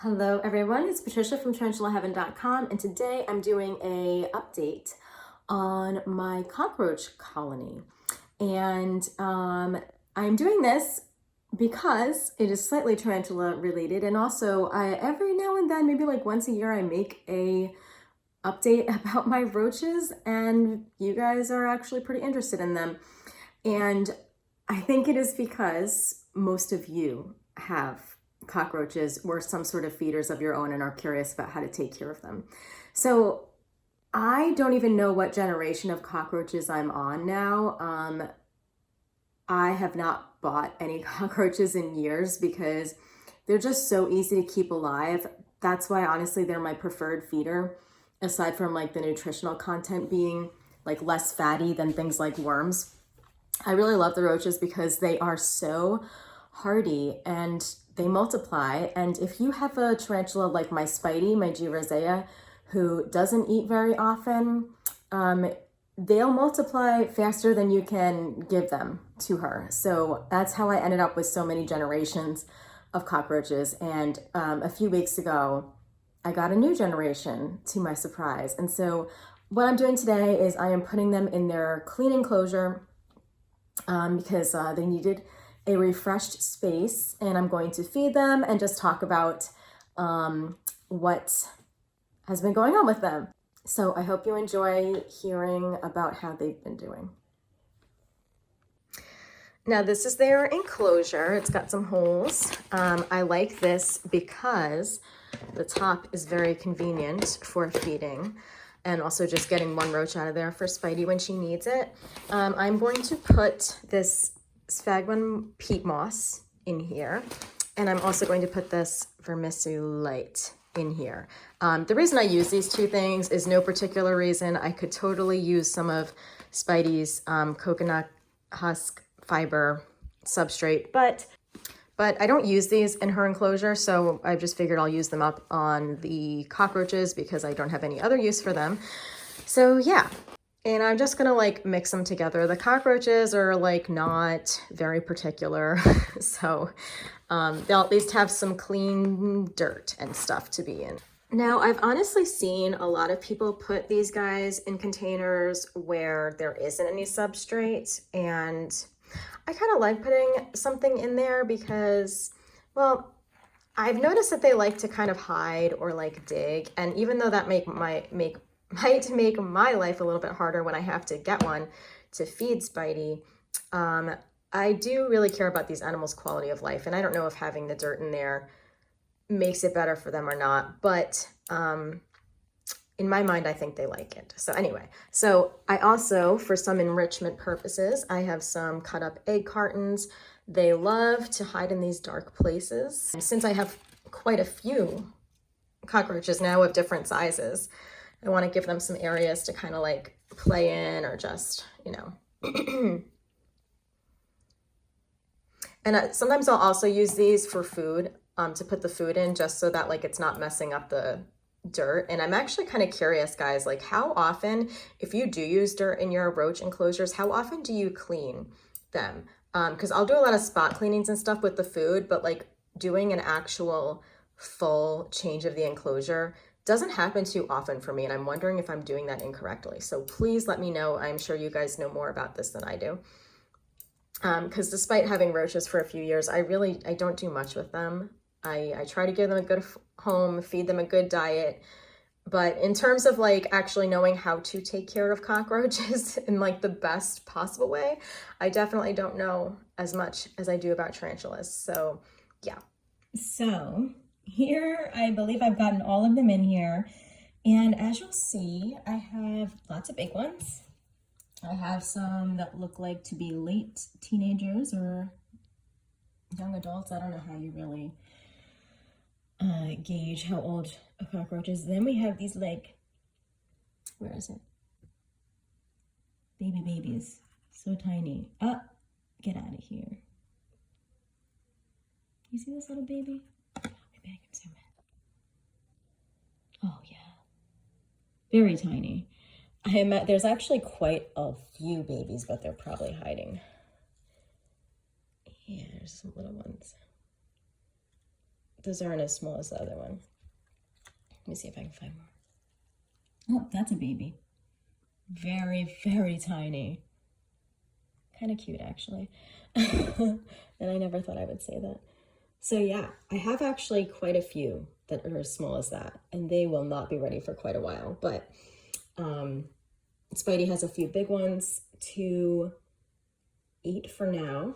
Hello everyone, it's Patricia from TarantulaHeaven.com, and today I'm doing a update on my cockroach colony. And I'm doing this because it is slightly tarantula related, and also every now and then, maybe like once a year, I make a update about my roaches, and you guys are actually pretty interested in them. And I think it is because most of you have cockroaches or some sort of feeders of your own and are curious about how to take care of them. So I don't even know what generation of cockroaches I'm on now. I have not bought any cockroaches in years because they're just so easy to keep alive. That's why honestly they're my preferred feeder, aside from like the nutritional content being like less fatty than things like worms. I really love the roaches because they are so hardy and they multiply. And if you have a tarantula like my Spidey, my G. rosea, who doesn't eat very often, they'll multiply faster than you can give them to her. So that's how I ended up with so many generations of cockroaches. And a few weeks ago, I got a new generation to my surprise. And so what I'm doing today is I am putting them in their clean enclosure because they needed a refreshed space, and I'm going to feed them and just talk about what has been going on with them. So I hope you enjoy hearing about how they've been doing. Now this is their enclosure. It's got some holes. I like this because the top is very convenient for feeding and also just getting one roach out of there for Spidey when she needs it. I'm going to put this sphagnum peat moss in here, and I'm also going to put this vermiculite in here. The reason I use these two things is no particular reason. I could totally use some of Spidey's coconut husk fiber substrate, but I don't use these in her enclosure, so I just figured I'll use them up on the cockroaches because I don't have any other use for them. So yeah, and I'm just gonna like mix them together. The cockroaches are like not very particular, so they'll at least have some clean dirt and stuff to be in. Now, I've honestly seen a lot of people put these guys in containers where there isn't any substrate, and I kind of like putting something in there because, well, I've noticed that they like to kind of hide or like dig, and even though that might make my life a little bit harder when I have to get one to feed Spidey, I do really care about these animals' quality of life, and I don't know if having the dirt in there makes it better for them or not, but in my mind, I think they like it. So anyway, so I also, for some enrichment purposes, I have some cut up egg cartons. They love to hide in these dark places. And since I have quite a few cockroaches now of different sizes, I want to give them some areas to kind of like play in or just, you know. And sometimes I'll also use these for food, to put the food in just so that like it's not messing up the dirt. And I'm actually kind of curious, guys, like how often, if you do use dirt in your roach enclosures, how often do you clean them? Because I'll do a lot of spot cleanings and stuff with the food, but like doing an actual full change of the enclosure doesn't happen too often for me, and I'm wondering if I'm doing that incorrectly. So please let me know. I'm sure you guys know more about this than I do. Because despite having roaches for a few years, I don't do much with them. I try to give them a good home, feed them a good diet. But in terms of like actually knowing how to take care of cockroaches in like the best possible way, I definitely don't know as much as I do about tarantulas. So yeah. So here, I believe I've gotten all of them in here. And as you'll see, I have lots of big ones. I have some that look like to be late teenagers or young adults. I don't know how you really gauge how old a cockroach is. Then we have these like, where is it? Babies, so tiny. Get out of here. You see this little baby? Maybe I can zoom in. Oh yeah, very tiny. There's actually quite a few babies, but they're probably hiding. Yeah, there's some little ones. those aren't as small as the other one. Let me see if I can find more. Oh, that's a baby. Very, very tiny. Kind of cute, actually. And I never thought I would say that. So yeah, I have actually quite a few that are as small as that, and they will not be ready for quite a while. But Spidey has a few big ones to eat for now.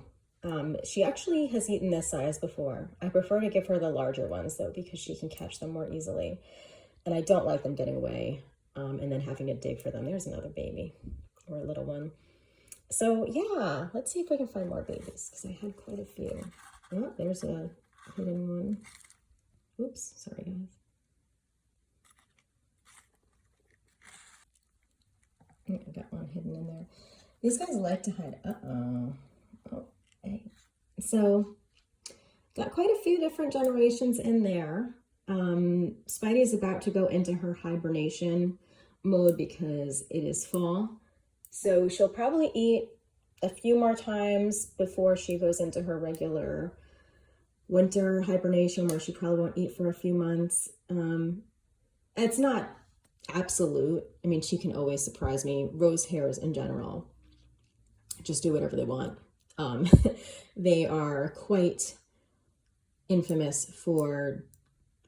She actually has eaten this size before. I prefer to give her the larger ones though, because she can catch them more easily. And I don't like them getting away and then having to dig for them. There's another baby or a little one. So yeah, let's see if we can find more babies because I had quite a few. Oh, there's a hidden one. Oops, sorry guys. I got one hidden in there. These guys like to hide. Oh, hey. So, got quite a few different generations in there. Spidey's about to go into her hibernation mode because it is fall. So she'll probably eat a few more times before she goes into her regular winter hibernation where she probably won't eat for a few months. It's not absolute. I mean, she can always surprise me. Rose hares in general just do whatever they want. They are quite infamous for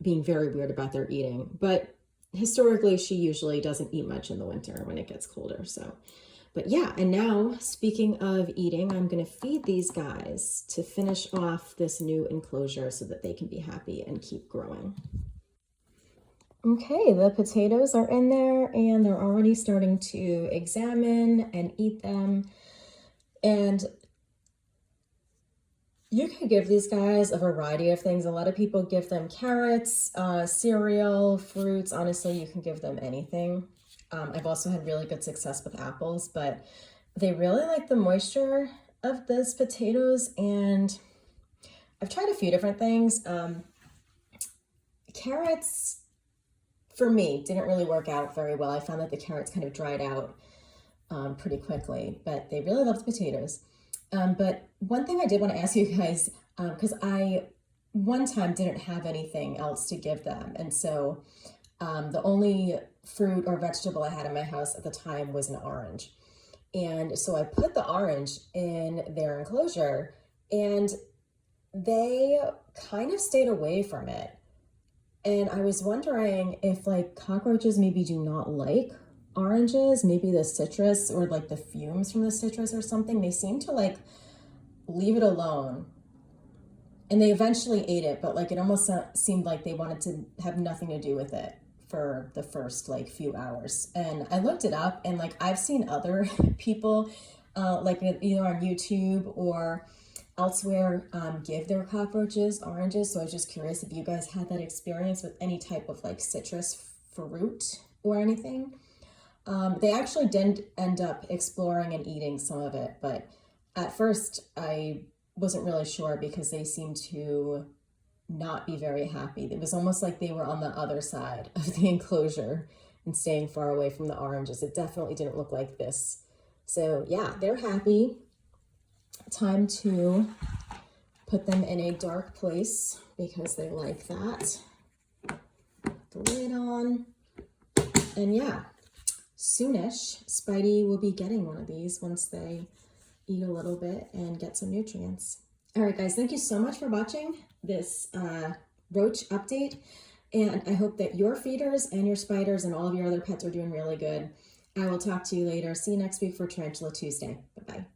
being very weird about their eating, but historically she usually doesn't eat much in the winter when it gets colder. So, but yeah, and now speaking of eating, I'm going to feed these guys to finish off this new enclosure so that they can be happy and keep growing. Okay, the potatoes are in there and they're already starting to examine and eat them. And you can give these guys a variety of things. A lot of people give them carrots, cereal, fruits. Honestly, you can give them anything. I've also had really good success with apples, but they really like the moisture of those potatoes. And I've tried a few different things. Carrots, for me, didn't really work out very well. I found that the carrots kind of dried out pretty quickly, but they really loved potatoes. But one thing I did want to ask you guys, because I one time didn't have anything else to give them. And so the only fruit or vegetable I had in my house at the time was an orange. And so I put the orange in their enclosure and they kind of stayed away from it. And I was wondering if like cockroaches maybe do not like oranges, maybe the citrus or like the fumes from the citrus or something. They seem to like leave it alone. And they eventually ate it, but like it almost seemed like they wanted to have nothing to do with it for the first like few hours. And I looked it up and like I've seen other people like either on YouTube or elsewhere give their cockroaches oranges. So I was just curious if you guys had that experience with any type of like citrus fruit or anything. They actually didn't end up exploring and eating some of it, but at first I wasn't really sure because they seemed to not be very happy. It was almost like they were on the other side of the enclosure and staying far away from the oranges. It definitely didn't look like this. So yeah, they're happy. Time to put them in a dark place because they like that. Put the lid on. And yeah, soonish, Spidey will be getting one of these once they eat a little bit and get some nutrients. All right, guys, thank you so much for watching this roach update. And I hope that your feeders and your spiders and all of your other pets are doing really good. I will talk to you later. See you next week for Tarantula Tuesday. Bye-bye.